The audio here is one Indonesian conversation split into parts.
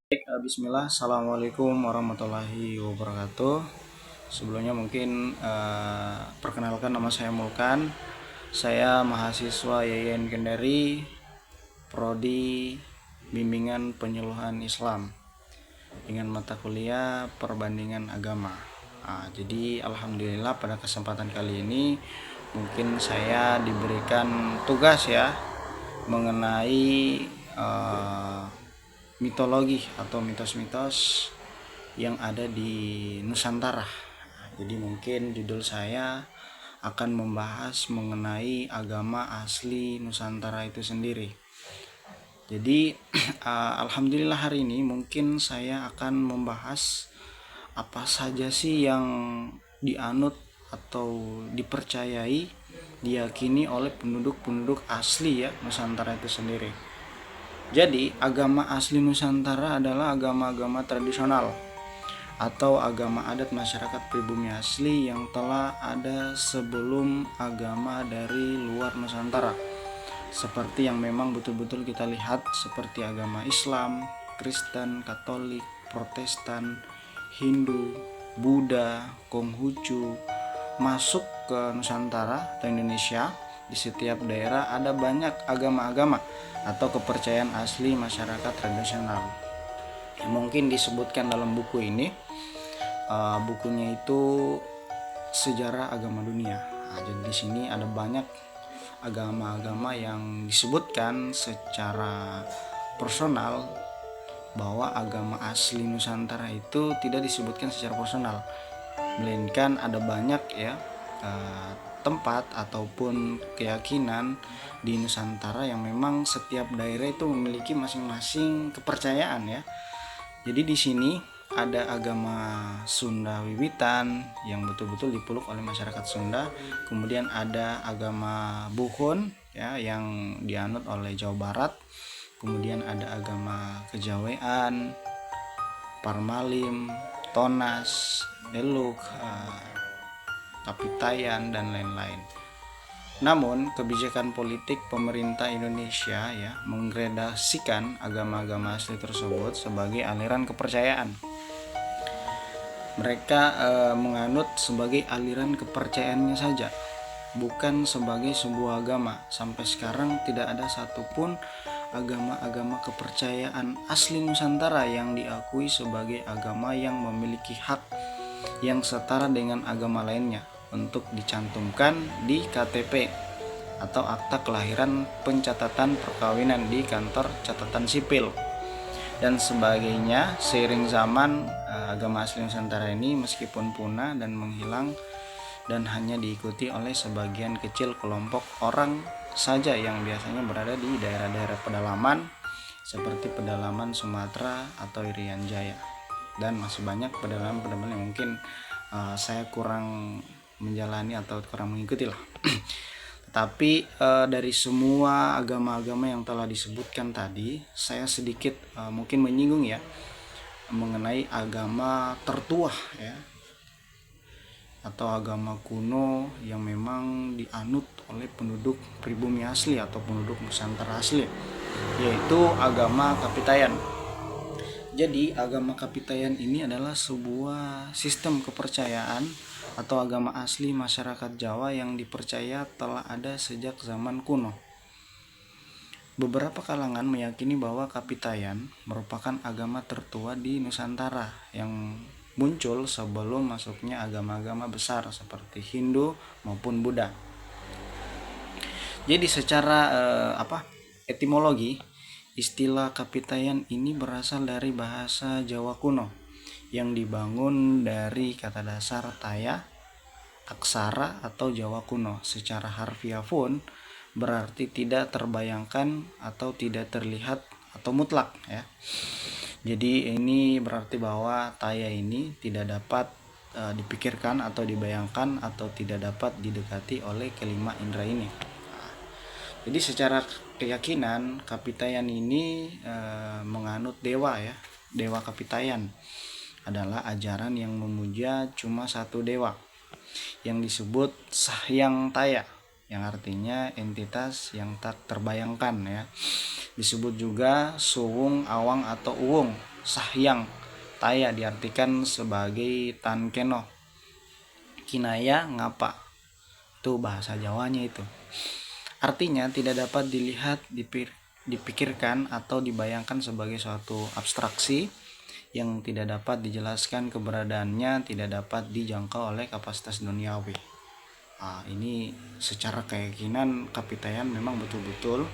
Baik, bismillah, assalamualaikum warahmatullahi wabarakatuh. Sebelumnya mungkin perkenalkan, nama saya Mulkan. Saya mahasiswa YN Kendari, Prodi Bimbingan Penyuluhan Islam dengan mata kuliah Perbandingan Agama. Jadi alhamdulillah pada kesempatan kali ini mungkin saya diberikan tugas ya mengenai mitologi atau mitos-mitos yang ada di Nusantara. Jadi mungkin judul saya akan membahas mengenai agama asli Nusantara itu sendiri. Jadi alhamdulillah hari ini mungkin saya akan membahas apa saja sih yang dianut atau dipercayai, diyakini oleh penduduk-penduduk asli ya Nusantara itu sendiri. Jadi agama asli Nusantara adalah agama-agama tradisional atau agama adat masyarakat pribumi asli yang telah ada sebelum agama dari luar Nusantara, seperti yang memang betul-betul kita lihat seperti agama Islam, Kristen, Katolik, Protestan, Hindu, Buddha, Konghucu masuk ke Nusantara atau Indonesia. Di setiap daerah ada banyak agama-agama atau kepercayaan asli masyarakat tradisional. Mungkin disebutkan dalam buku ini, bukunya itu Sejarah Agama Dunia. Jadi di sini ada banyak agama-agama yang disebutkan secara personal, bahwa agama asli Nusantara itu tidak disebutkan secara personal, melainkan ada banyak ya tempat ataupun keyakinan di Nusantara yang memang setiap daerah itu memiliki masing-masing kepercayaan ya. Jadi di sini ada agama Sunda Wiwitan yang betul-betul dipeluk oleh masyarakat Sunda. Kemudian ada agama Buhun ya yang dianut oleh Jawa Barat. Kemudian ada agama Kejawean, Parmalim, Tonas, Deluk, Kapitayan dan lain-lain. Namun kebijakan politik pemerintah Indonesia ya menggradasikan agama-agama asli tersebut sebagai aliran kepercayaan. Mereka menganut sebagai aliran kepercayaannya saja, bukan sebagai sebuah agama. Sampai sekarang tidak ada satupun agama-agama kepercayaan asli Nusantara yang diakui sebagai agama yang memiliki hak yang setara dengan agama lainnya untuk dicantumkan di KTP atau akta kelahiran, pencatatan perkawinan di kantor catatan sipil dan sebagainya. Seiring zaman, agama asli Nusantara ini meskipun punah dan menghilang dan hanya diikuti oleh sebagian kecil kelompok orang saja yang biasanya berada di daerah-daerah pedalaman seperti pedalaman Sumatera atau Irian Jaya, dan masih banyak pedalaman-pedalaman yang mungkin saya kurang menjalani atau kurang mengikuti lah. Tetapi dari semua agama-agama yang telah disebutkan tadi, saya sedikit mungkin menyinggung ya mengenai agama tertua ya atau agama kuno yang memang dianut oleh penduduk pribumi asli atau penduduk Nusantara asli, yaitu agama Kapitayan. Jadi agama Kapitayan ini adalah sebuah sistem kepercayaan atau agama asli masyarakat Jawa yang dipercaya telah ada sejak zaman kuno. Beberapa kalangan meyakini bahwa Kapitayan merupakan agama tertua di Nusantara yang muncul sebelum masuknya agama-agama besar seperti Hindu maupun Buddha. Jadi secara etimologi, istilah Kapitayan ini berasal dari bahasa Jawa kuno yang dibangun dari kata dasar Taya, aksara atau Jawa kuno. Secara harfiah pun berarti tidak terbayangkan atau tidak terlihat atau mutlak ya. Jadi ini berarti bahwa Taya ini tidak dapat dipikirkan atau dibayangkan atau tidak dapat didekati oleh kelima indera ini. Jadi secara keyakinan Kapitayan ini menganut dewa ya. Dewa Kapitayan adalah ajaran yang memuja cuma satu dewa yang disebut Sahyang Taya, yang artinya entitas yang tak terbayangkan ya. Disebut juga Suwung Awang atau Uwung Sahyang Taya diartikan sebagai Tankeno, kinaya ngapa, itu bahasa Jawanya itu. Artinya tidak dapat dilihat, dipikirkan atau dibayangkan sebagai suatu abstraksi yang tidak dapat dijelaskan keberadaannya, tidak dapat dijangkau oleh kapasitas duniawi. Ini secara keyakinan Kapitayan memang betul-betul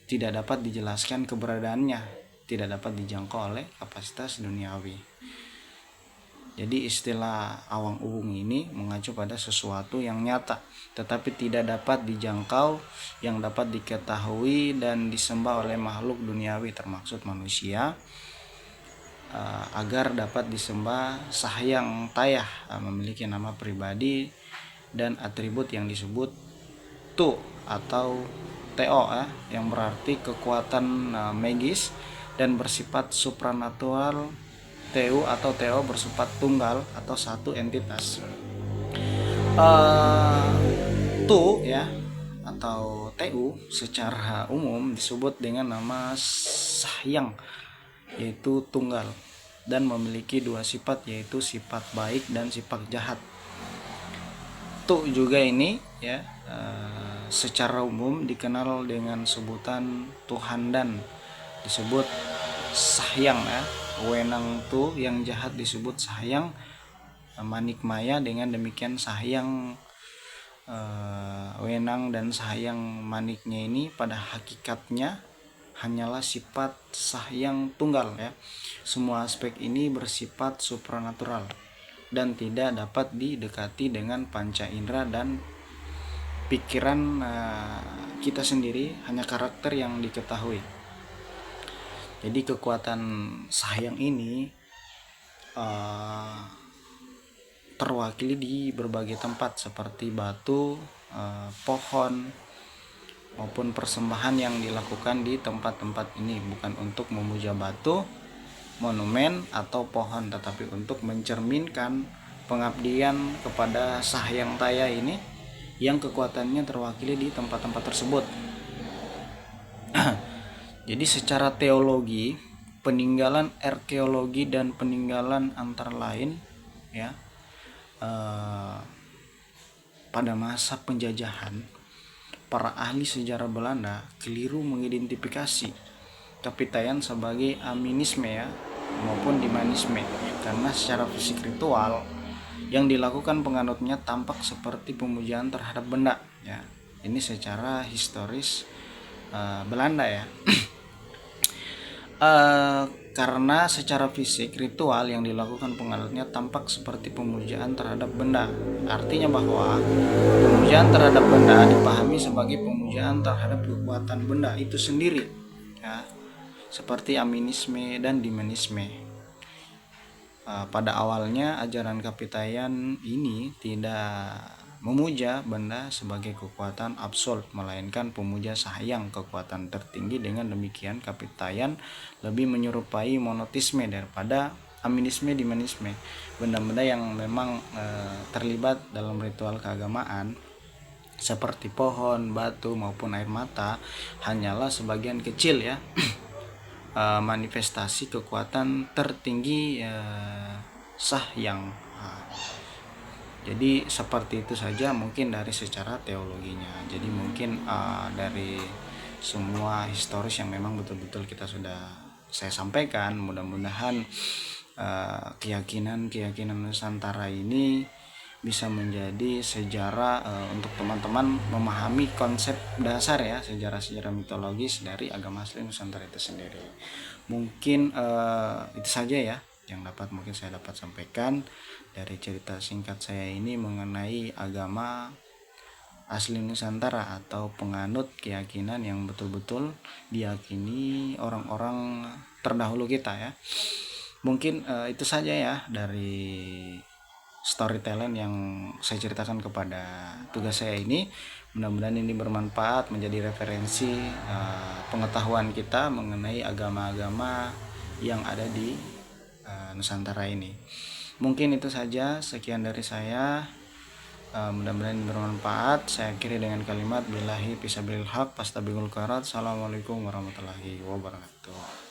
tidak dapat dijelaskan keberadaannya, tidak dapat dijangkau oleh kapasitas duniawi. Jadi istilah awang ubung ini mengacu pada sesuatu yang nyata tetapi tidak dapat dijangkau, yang dapat diketahui dan disembah oleh makhluk duniawi termaksud manusia, agar dapat disembah. Sahyang Tayah memiliki nama pribadi dan atribut yang disebut Tu atau Teo, yang berarti kekuatan magis dan bersifat supranatural. Tu atau Teo bersifat tunggal atau satu entitas. Tu ya atau Tu secara umum disebut dengan nama Sahyang, yaitu tunggal, dan memiliki dua sifat, yaitu sifat baik dan sifat jahat. Tu juga ini ya secara umum dikenal dengan sebutan Tuhan dan disebut Sahyang ya. Wenang Tu yang jahat disebut Sahyang Manikmaya. Dengan demikian Sahyang Wenang dan Sahyang Maniknya ini pada hakikatnya hanyalah sifat Sahyang tunggal ya. Semua aspek ini bersifat supranatural dan tidak dapat didekati dengan panca indera dan pikiran kita sendiri, hanya karakter yang diketahui. Jadi kekuatan Sahyang ini terwakili di berbagai tempat seperti batu, pohon, maupun persembahan yang dilakukan di tempat-tempat ini bukan untuk memuja batu, monumen, atau pohon, tetapi untuk mencerminkan pengabdian kepada Sahyang Taya ini yang kekuatannya terwakili di tempat-tempat tersebut. Jadi secara teologi, peninggalan arkeologi dan peninggalan antara lain ya, pada masa penjajahan, para ahli sejarah Belanda keliru mengidentifikasi Kapitayan sebagai animisme ya maupun dimanisme, karena secara fisik ritual yang dilakukan penganutnya tampak seperti pemujaan terhadap benda ya. Ini secara historis Belanda ya. Karena secara fisik ritual yang dilakukan penganutnya tampak seperti pemujaan terhadap benda. Artinya bahwa pemujaan terhadap benda dipahami sebagai pemujaan terhadap kekuatan benda itu sendiri ya, seperti animisme dan dimanisme. Pada awalnya ajaran Kapitayan ini tidak memuja benda sebagai kekuatan absolut, melainkan pemuja Sahyang, kekuatan tertinggi. Dengan demikian Kapitayan lebih menyerupai monotisme daripada animisme dimanisme. Benda-benda yang memang terlibat dalam ritual keagamaan seperti pohon, batu, maupun air mata hanyalah sebagian kecil ya manifestasi kekuatan tertinggi Sahyang. Jadi seperti itu saja mungkin dari secara teologinya. Jadi mungkin dari semua historis yang memang betul-betul saya sampaikan, mudah-mudahan keyakinan Nusantara ini bisa menjadi sejarah untuk teman-teman memahami konsep dasar ya, sejarah mitologis dari agama asli Nusantara itu sendiri. Mungkin itu saja ya yang mungkin saya dapat sampaikan dari cerita singkat saya ini mengenai agama asli Nusantara atau penganut keyakinan yang betul-betul diyakini orang-orang terdahulu kita ya. Mungkin itu saja ya dari storytelling yang saya ceritakan kepada tugas saya ini. Mudah-mudahan ini bermanfaat, menjadi referensi pengetahuan kita mengenai agama-agama yang ada di Nusantara ini. Mungkin itu saja, sekian dari saya. Mudah-mudahan ini bermanfaat. Saya akhiri dengan kalimat billahi fisabilil haq fastabiqul khairat. Assalamualaikum warahmatullahi wabarakatuh.